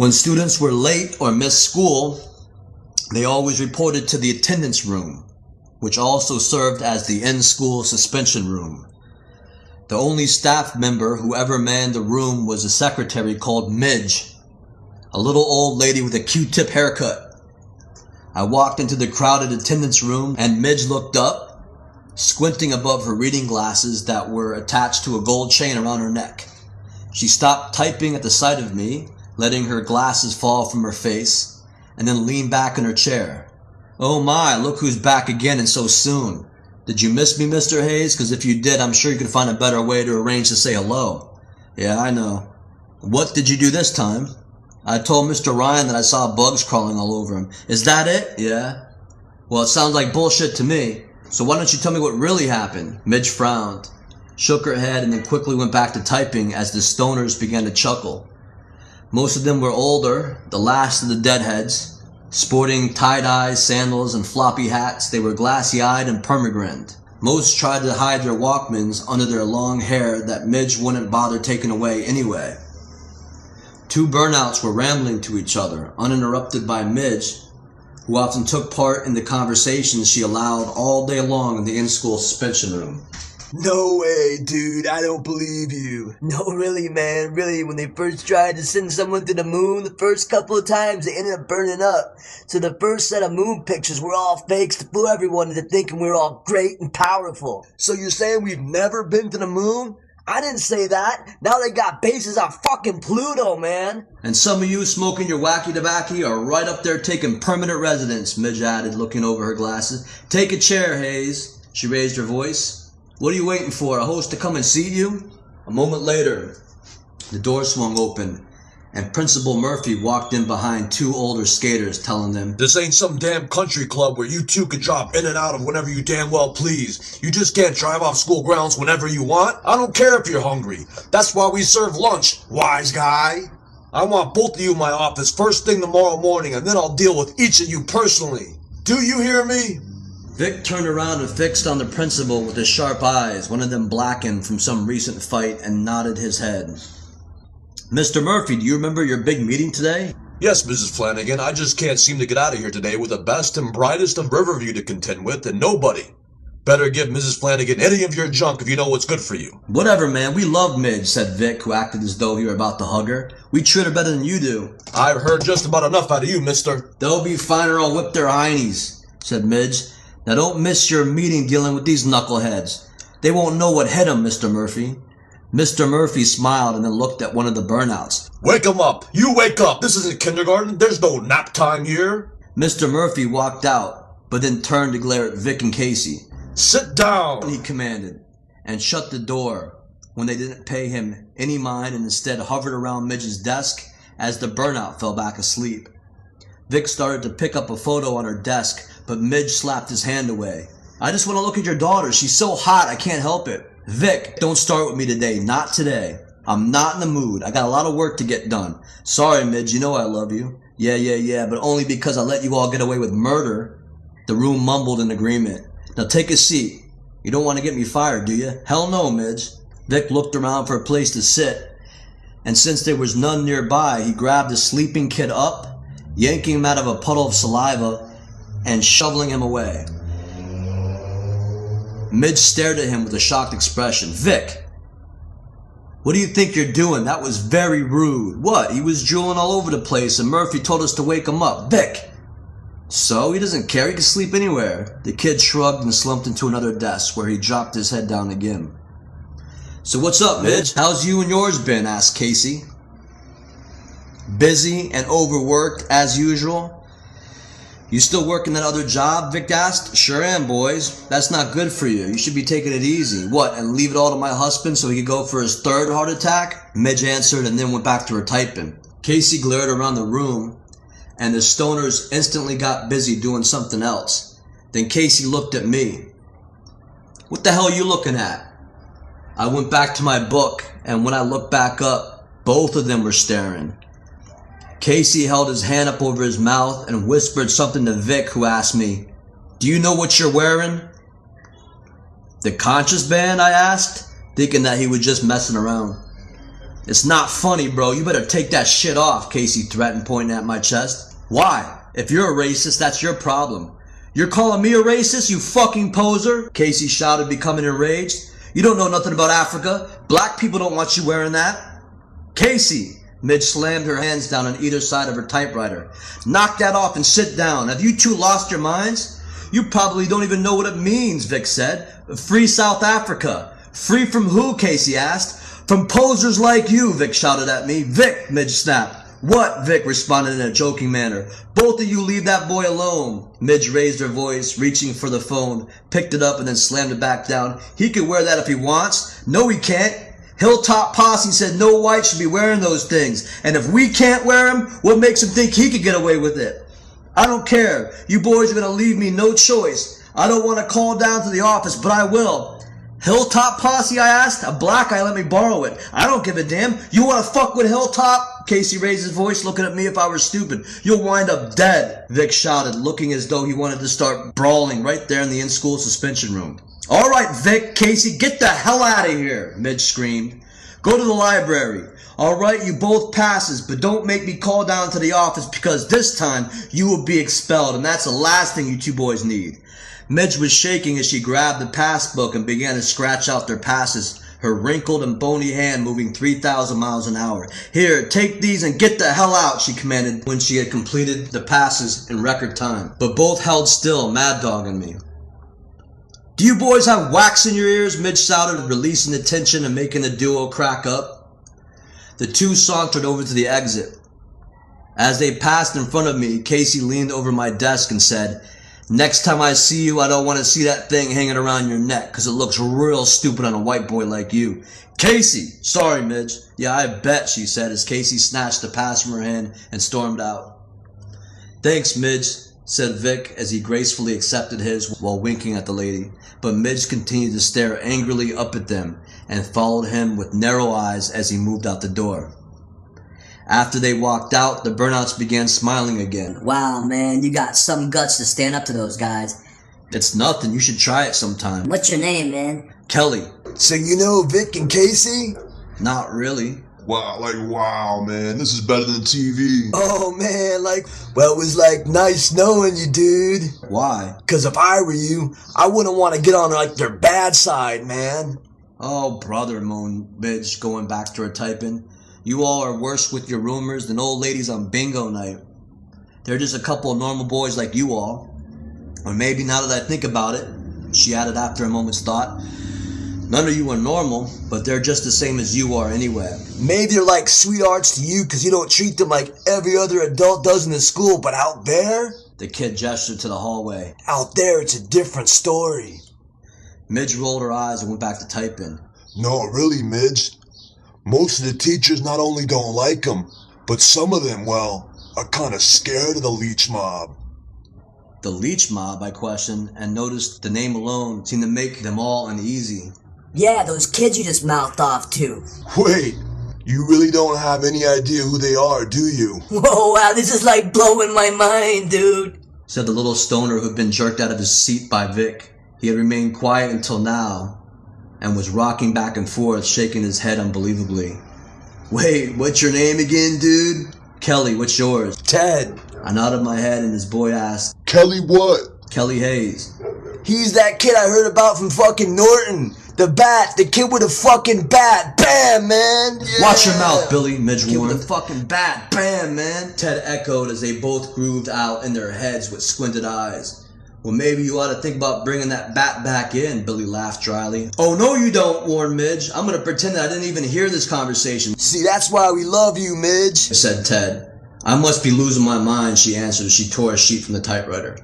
When students were late or missed school, they always reported to the attendance room, which also served as the in-school suspension room. The only staff member who ever manned the room was a secretary called Midge, a little old lady with a Q-tip haircut. I walked into the crowded attendance room and Midge looked up, squinting above her reading glasses that were attached to a gold chain around her neck. She stopped typing at the sight of me, letting her glasses fall from her face, and then leaned back in her chair. "Oh my, look who's back again and so soon. Did you miss me, Mr. Hayes? Because if you did, I'm sure you could find a better way to arrange to say hello." "Yeah, I know." "What did you do this time?" "I told Mr. Ryan that I saw bugs crawling all over him." "Is that it?" "Yeah." "Well, it sounds like bullshit to me. So why don't you tell me what really happened?" Midge frowned, shook her head, and then quickly went back to typing as the stoners began to chuckle. Most of them were older, the last of the deadheads. Sporting tie-dyes, sandals, and floppy hats, they were glassy-eyed and permagrinned. Most tried to hide their Walkmans under their long hair that Midge wouldn't bother taking away anyway. Two burnouts were rambling to each other, uninterrupted by Midge, who often took part in the conversations she allowed all day long in the in-school suspension room. "No way, dude, I don't believe you." "No, really, man, really, when they first tried to send someone to the moon, the first couple of times they ended up burning up. So the first set of moon pictures were all fakes to fool everyone into thinking we were all great and powerful." "So you're saying we've never been to the moon?" "I didn't say that. Now they got bases on fucking Pluto, man." "And some of you smoking your wacky tobacco are right up there taking permanent residence," Midge added, looking over her glasses. "Take a chair, Hayes." She raised her voice. "What are you waiting for, a host to come and see you?" A moment later, the door swung open, and Principal Murphy walked in behind two older skaters, telling them, "This ain't some damn country club where you two can drop in and out of whenever you damn well please. You just can't drive off school grounds whenever you want. I don't care if you're hungry. That's why we serve lunch, wise guy. I want both of you in my office first thing tomorrow morning, and then I'll deal with each of you personally. Do you hear me?" Vic turned around and fixed on the principal with his sharp eyes, one of them blackened from some recent fight, and nodded his head. "Mr. Murphy, do you remember your big meeting today?" "Yes, Mrs. Flanagan, I just can't seem to get out of here today with the best and brightest of Riverview to contend with, and nobody. Better give Mrs. Flanagan any of your junk if you know what's good for you." "Whatever, man, we love Midge," said Vic, who acted as though he were about to hug her. "We treat her better than you do." "I've heard just about enough out of you, mister." "They'll be fine or I'll whip their heinies," said Midge. "Now don't miss your meeting dealing with these knuckleheads. They won't know what hit 'em, Mr. Murphy." Mr. Murphy smiled and then looked at one of the burnouts. "Wake 'em up! You wake up! This isn't kindergarten. There's no nap time here." Mr. Murphy walked out, but then turned to glare at Vic and Casey. "Sit down," he commanded, and shut the door when they didn't pay him any mind and instead hovered around Midge's desk as the burnout fell back asleep. Vic started to pick up a photo on her desk, but Midge slapped his hand away. "I just want to look at your daughter. She's so hot, I can't help it." "Vic, don't start with me today. Not today. I'm not in the mood. I got a lot of work to get done." "Sorry, Midge, you know I love you." Yeah, but only because I let you all get away with murder." The room mumbled in agreement. "Now take a seat. You don't want to get me fired, do you?" "Hell no, Midge." Vic looked around for a place to sit, and since there was none nearby, he grabbed the sleeping kid up, yanking him out of a puddle of saliva, and shoveling him away. Midge stared at him with a shocked expression. "Vic, what do you think you're doing? That was very rude." "What? He was drooling all over the place and Murphy told us to wake him up." "Vic!" "So? He doesn't care. He can sleep anywhere." The kid shrugged and slumped into another desk where he dropped his head down again. "So what's up, Midge? How's you and yours been?" asked Casey. "Busy and overworked as usual." "You still working that other job?" Vic asked. "Sure am, boys. That's not good for you. You should be taking it easy." "What, and leave it all to my husband so he could go for his third heart attack?" Midge answered and then went back to her typing. Casey glared around the room, and the stoners instantly got busy doing something else. Then Casey looked at me. "What the hell are you looking at?" I went back to my book, and when I looked back up, both of them were staring. Casey held his hand up over his mouth and whispered something to Vic, who asked me, "Do you know what you're wearing?" "The conscious band?" I asked, thinking that he was just messing around. It's not funny, bro. You better take that shit off, Casey threatened, pointing at my chest. Why? If you're a racist, that's your problem. You're calling me a racist, you fucking poser? Casey shouted, becoming enraged. You don't know nothing about Africa. Black people don't want you wearing that. Casey! Midge slammed her hands down on either side of her typewriter. Knock that off and sit down. Have you two lost your minds? You probably don't even know what it means, Vic said. Free South Africa. Free from who? Casey asked. From posers like you, Vic shouted at me. Vic, Midge snapped. What? Vic responded in a joking manner. Both of you leave that boy alone. Midge raised her voice, reaching for the phone, picked it up and then slammed it back down. He can wear that if he wants. No, he can't. Hilltop Posse said no white should be wearing those things. And if we can't wear them, what makes him think he could get away with it? I don't care. You boys are going to leave me no choice. I don't want to call down to the office, but I will. Hilltop Posse, I asked. A black guy let me borrow it. I don't give a damn. You want to fuck with Hilltop? Casey raised his voice, looking at me if I were stupid. You'll wind up dead, Vic shouted, looking as though he wanted to start brawling right there in the in-school suspension room. All right, Vic, Casey, get the hell out of here, Midge screamed. Go to the library. All right, you both passes, but don't make me call down to the office because this time you will be expelled, and that's the last thing you two boys need. Midge was shaking as she grabbed the pass book and began to scratch out their passes, her wrinkled and bony hand moving 3,000 miles an hour. Here, take these and get the hell out, she commanded when she had completed the passes in record time. But both held still, mad-dogging me. Do you boys have wax in your ears? Midge shouted, releasing the tension and making the duo crack up. The two sauntered over to the exit. As they passed in front of me, Casey leaned over my desk and said, Next time I see you, I don't want to see that thing hanging around your neck, because it looks real stupid on a white boy like you. Casey! Sorry, Midge. Yeah, I bet, she said, as Casey snatched the pass from her hand and stormed out. Thanks, Midge, said Vic as he gracefully accepted his while winking at the lady. But Midge continued to stare angrily up at them and followed him with narrow eyes as he moved out the door. After they walked out, the burnouts began smiling again. Wow, man, you got some guts to stand up to those guys. It's nothing. You should try it sometime. What's your name, man? Kelly. So you know Vic and Casey? Not really. Wow, man, this is better than TV. Oh man, well, it was nice knowing you, dude. Why? Cause if I were you, I wouldn't want to get on their bad side, man. Oh, brother, moaned Midge, going back to her typing. You all are worse with your rumors than old ladies on bingo night. They're just a couple of normal boys like you all. Or maybe now that I think about it, she added after a moment's thought, none of you are normal, but they're just the same as you are anyway. Maybe they're like sweethearts to you because you don't treat them like every other adult does in the school, but out there? The kid gestured to the hallway. Out there, it's a different story. Midge rolled her eyes and went back to typing. No, really, Midge. Most of the teachers not only don't like him, but some of them, well, are kind of scared of the Leech mob. The Leech mob, I questioned, and noticed the name alone seemed to make them all uneasy. Yeah, those kids you just mouthed off to. Wait, you really don't have any idea who they are, do you? Whoa, wow, this is blowing my mind, dude. Said the little stoner who had been jerked out of his seat by Vic. He had remained quiet until now, and was rocking back and forth, shaking his head unbelievably. Wait, what's your name again, dude? Kelly, what's yours? Ted. I nodded my head and his boy asked, Kelly what? Kelly Hayes. He's that kid I heard about from fucking Norton. The bat, the kid with a fucking bat. Bam, man. Yeah. Watch your mouth, Billy, Midge Kid warned. with a fucking bat. Bam, man. Ted echoed as they both grooved out in their heads with squinted eyes. Well, maybe you ought to think about bringing that bat back in, Billy laughed dryly. Oh, no you don't, warned Midge. I'm going to pretend that I didn't even hear this conversation. See, that's why we love you, Midge, said Ted. I must be losing my mind, she answered as she tore a sheet from the typewriter.